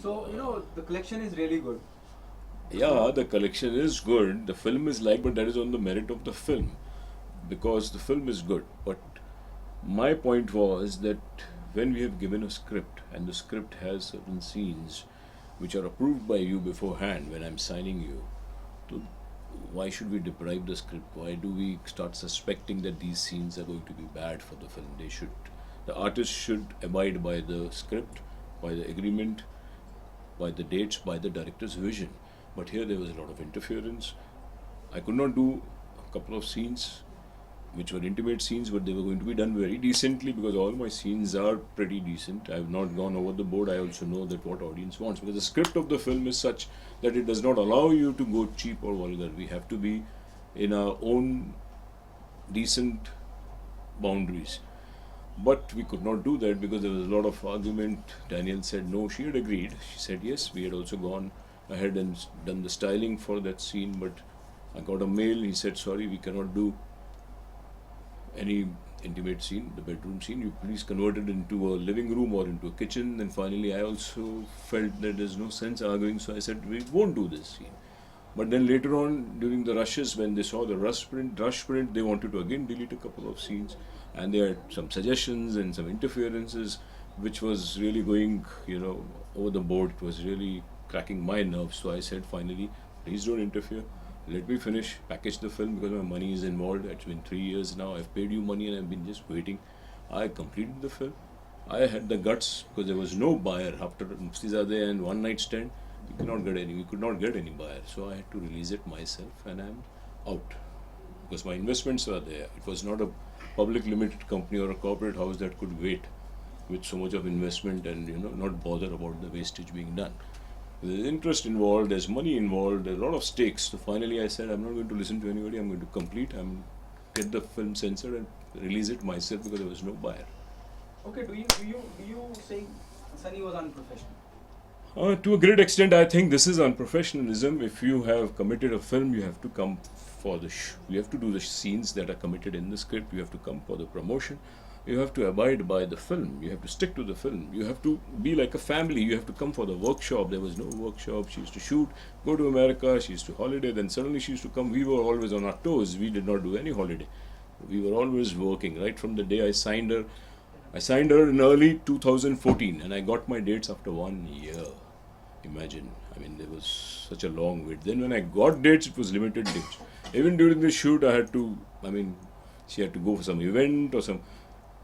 So, the collection is really good. Yeah, the collection is good. The film is like, but that is on the merit of the film because the film is good. But my point was that when we have given a script and the script has certain scenes which are approved by you beforehand when I'm signing you, so why should we deprive the script? Why do we start suspecting that these scenes are going to be bad for the film? The artist should abide by the script, by the agreement, by the dates, by the director's vision. But here there was a lot of interference. I could not do a couple of scenes which were intimate scenes, but they were going to be done very decently because all my scenes are pretty decent. I have not gone over the board. I also know that what audience wants because the script of the film is such that it does not allow you to go cheap or vulgar. We have to be in our own decent boundaries. But we could not do that because there was a lot of argument. Danielle said no, she had agreed. She said yes, we had also gone ahead and done the styling for that scene, but I got a mail. He said, sorry, we cannot do any intimate scene, the bedroom scene. You please convert it into a living room or into a kitchen. And finally, I also felt that there's no sense arguing, so I said, we won't do this scene. But then later on, during the rushes, when they saw the rush print, they wanted to again delete a couple of scenes, and they had some suggestions and some interferences, which was really going, over the board. It was really cracking my nerves. So I said, finally, please don't interfere. Let me finish, package the film because my money is involved. It's been 3 years now. I've paid you money and I've been just waiting. I completed the film. I had the guts because there was no buyer after Mufti and One Night Stand. We could not get any buyer. So I had to release it myself and I'm out because my investments were there. It was not a public limited company or a corporate house that could wait with so much of investment and not bother about the wastage being done. There's interest involved, there's money involved, there's a lot of stakes. So finally I said, I'm not going to listen to anybody, I'm going to complete, get the film censored and release it myself because there was no buyer. Okay, do you say Sunny was unprofessional? To a great extent, I think this is unprofessionalism. If you have committed a film, you have to come for you have to do the scenes that are committed in the script, you have to come for the promotion. You have to abide by the film. You have to stick to the film. You have to be like a family. You have to come for the workshop. There was no workshop. She used to shoot, go to America. She used to holiday. Then suddenly she used to come. We were always on our toes. We did not do any holiday. We were always working. Right from the day I signed her. I signed her in early 2014 and I got my dates after 1 year. Imagine. I mean, there was such a long wait. Then when I got dates, it was limited dates. Even during the shoot, she had to go for some event or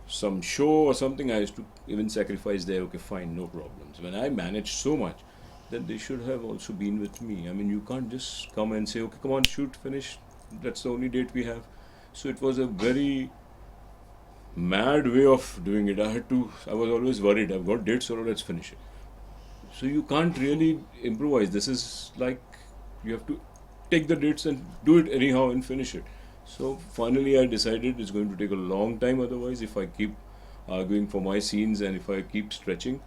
some show or something. I used to even sacrifice there. Okay, fine, no problems. When I managed so much, then they should have also been with me. I mean, you can't just come and say, okay, come on, shoot, finish. That's the only date we have. So it was a very mad way of doing it. I was always worried. I've got dates, so let's finish it. So you can't really improvise. This is like you have to take the dates and do it anyhow and finish it. So finally, I decided it's going to take a long time. Otherwise, if I keep arguing for my scenes and if I keep stretching,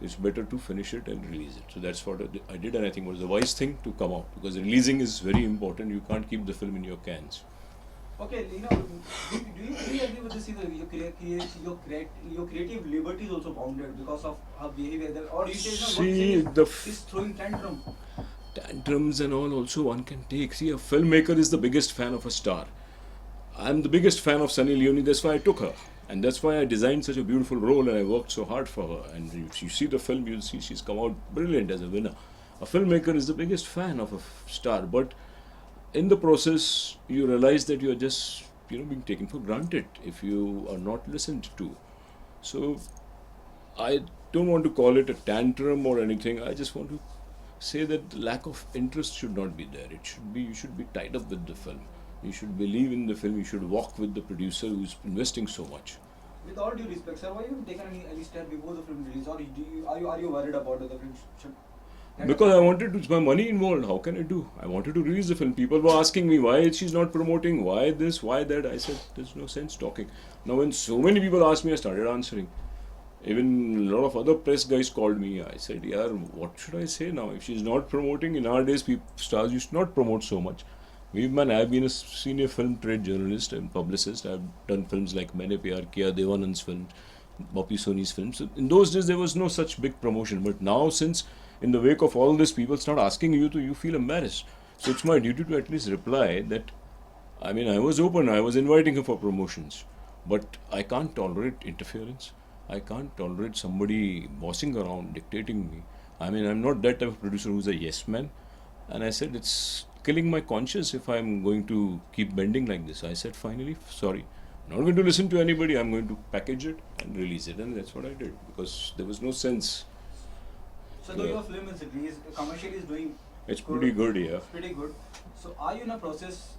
it's better to finish it and release it. So that's what I did, and I think it was the wise thing to come out because releasing is very important. You can't keep the film in your cans. Okay, do you agree with this? Your creative liberty is also bounded because of her behavior, or you say she's throwing tantrums and all also one can take. See, a filmmaker is the biggest fan of a star. I'm the biggest fan of Sunny Leone, that's why I took her. And that's why I designed such a beautiful role and I worked so hard for her. And if you see the film, you'll see she's come out brilliant as a winner. A filmmaker is the biggest fan of a star, but in the process, you realize that you're just being taken for granted if you are not listened to. So I don't want to call it a tantrum or anything. I just want to say that the lack of interest should not be there. You should be tied up with the film. You should believe in the film. You should walk with the producer who's investing so much. With all due respect, sir, why you taken any step before the film release, or are you worried about the film should? Because I wanted to, it's my money involved. How can I do? I wanted to release the film. People were asking me why she's not promoting, why this, why that. I said, there's no sense talking. Now, when so many people asked me, I started answering. Even a lot of other press guys called me. I said, yeah, what should I say now? If she's not promoting, in our days, stars used to not promote so much. I've been a senior film trade journalist and publicist. I've done films like Maine Pyar Kiya, Devanand's films, Boppi Soni's films. So in those days, there was no such big promotion. But now, since in the wake of all this, people start asking you to, you feel embarrassed. So it's my duty to at least reply that, I mean, I was open, I was inviting him for promotions, but I can't tolerate interference. I can't tolerate somebody bossing around, dictating me. I mean, I'm not that type of producer who's a yes man. And I said, it's killing my conscience if I'm going to keep bending like this. I said, finally, sorry. I'm not going to listen to anybody. I'm going to package it and release it. And that's what I did because there was no sense. So though your film is released, commercially is doing It's pretty good, yeah. pretty good. So are you in a process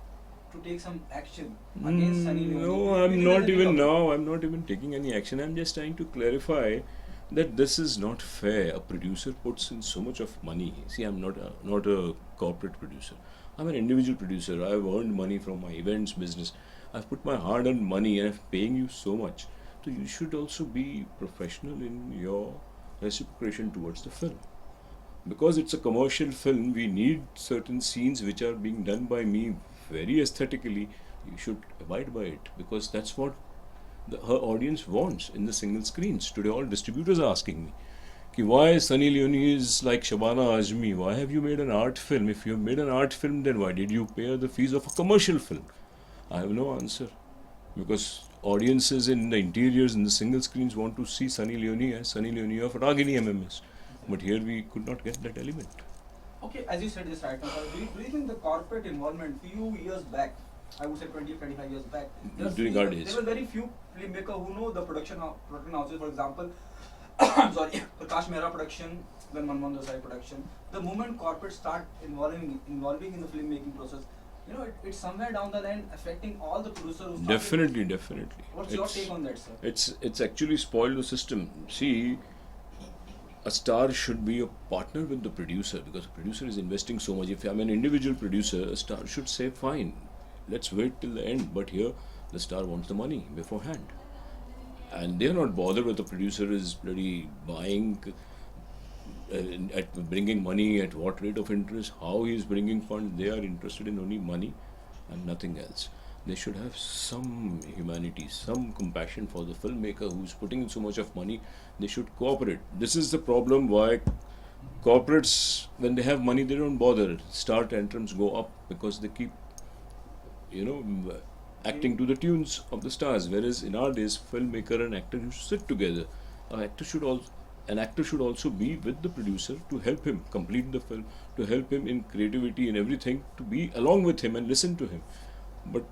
to take some action against Sunny Leone? No, I'm not even now. I'm not even taking any action. I'm just trying to clarify that this is not fair. A producer puts in so much of money. See, I'm not a corporate producer. I'm an individual producer. I've earned money from my events business. I've put my hard-earned money and I'm paying you so much. So you should also be professional in your reciprocation towards the film. Because it's a commercial film, we need certain scenes which are being done by me very aesthetically. You should abide by it because that's what her audience wants in the single screens. Today, all distributors are asking me, Ki why Sunny Leone is like Shabana Azmi? Why have you made an art film? If you have made an art film, then why did you pay her the fees of a commercial film? I have no answer because audiences in the interiors in the single screens want to see Sunny Leone as Sunny Leone of Ragini MMS. But here we could not get that element. Okay, as you said this right now, sir, do you think the corporate involvement few years back, I would say 20-25 years back, During our days. there were very few filmmakers who know the production houses, for example, I'm sorry, Prakash Mehra production, then Manmohan Desai production. The moment corporate start involving in the filmmaking process, you know, it's somewhere down the line affecting all the producers who started. Definitely. What's your take on that, sir? It's actually spoiled the system. See, a star should be a partner with the producer because the producer is investing so much. If I'm an individual producer, a star should say, fine, let's wait till the end. But here, the star wants the money beforehand. And they're not bothered with the producer is bloody buying, at bringing money, at what rate of interest, how he is bringing funds. They are interested in only money and nothing else. They should have some humanity, some compassion for the filmmaker who's putting in so much of money. They should cooperate. This is the problem why corporates, when they have money, they don't bother. Star tantrums go up because they keep, acting to the tunes of the stars. Whereas in our days, filmmaker and actor used to sit together. An actor should also be with the producer to help him complete the film, to help him in creativity and everything, to be along with him and listen to him. But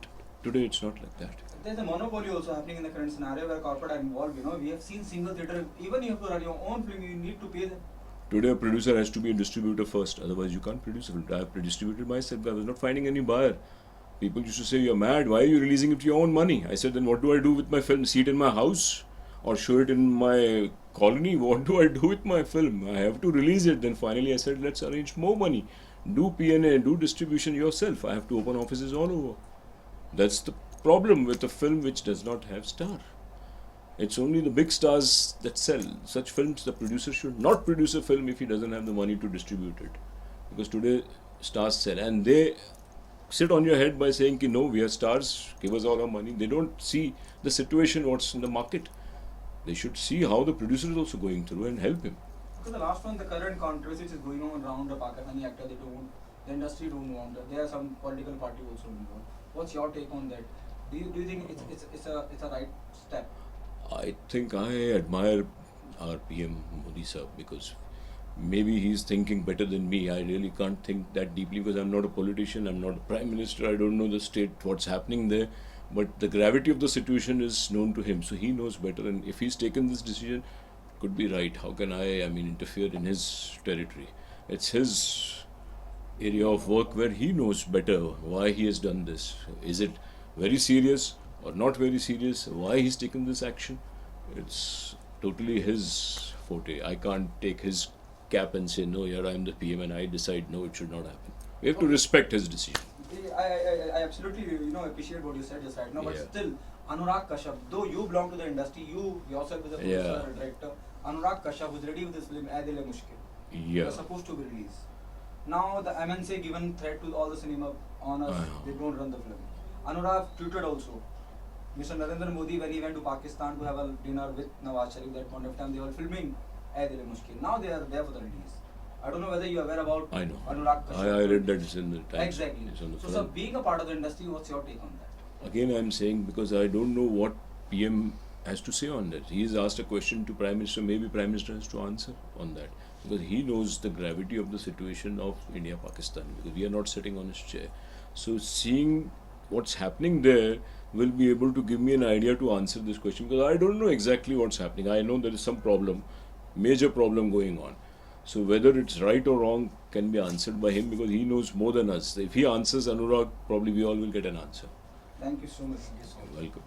today it's not like that. There's a monopoly also happening in the current scenario where corporate are involved. You know, we have seen single theater. Even if you have to run your own film, you need to pay them. Today a producer has to be a distributor first, otherwise you can't produce a film. I have distributed myself. I was not finding any buyer. People used to say, you're mad, why are you releasing it to your own money? I said, then what do I do with my film? See it in my house? Or show it in my colony? What do I do with my film? I have to release it. Then finally I said, let's arrange more money. Do P&A, do distribution yourself. I have to open offices all over. That's the problem with a film which does not have star. It's only the big stars that sell. Such films, the producer should not produce a film if he doesn't have the money to distribute it. Because today stars sell. And they sit on your head by saying, no, we are stars, give us all our money. They don't see the situation, what's in the market. They should see how the producer is also going through and help him. Because the last one, the current controversy which is going on around the Pakistani actor, the industry don't want that. There are some political party also involved. What's your take on that? Do you think it's a right step? I think I admire our PM Modi sir because maybe he's thinking better than me. I really can't think that deeply because I'm not a politician, I'm not a prime minister, I don't know the state, what's happening there. But the gravity of the situation is known to him, so he knows better. And if he's taken this decision, it could be right. How can I interfere in his territory? It's his area of work where he knows better why he has done this. Is it very serious or not very serious? Why he's taken this action? It's totally his forte. I can't take his cap and say, no, here I am the PM and I decide, no, it should not happen. We have to respect his decision. I absolutely appreciate what you said just right now, but still, Anurag Kashyap, though you belong to the industry, you yourself as a producer and director, Anurag Kashyap was ready with this film, Ae Dil Hai Mushkil. It was supposed to be released. Now the MNC given threat to all the cinema owners, they don't run the film. Anurag tweeted also, Mr. Narendra Modi, when he went to Pakistan to have a dinner with Nawaz Sharif, that point of time they were filming Ae Dil Hai Mushkil. Now they are there for the release. I don't know whether you're aware about I know. Anurag Kashyap. I read that it's in the Times. Exactly. It's on the So, front. sir, being a part of the industry, what's your take on that? Again, I'm saying because I don't know what PM has to say on that. He's asked a question to Prime Minister. Maybe Prime Minister has to answer on that because he knows the gravity of the situation of India-Pakistan. Because we are not sitting on his chair. So seeing what's happening there will be able to give me an idea to answer this question because I don't know exactly what's happening. I know there is some problem, major problem going on. So whether it's right or wrong can be answered by him because he knows more than us. If he answers Anurag, probably we all will get an answer. Thank you so much. Thank you so much. Welcome.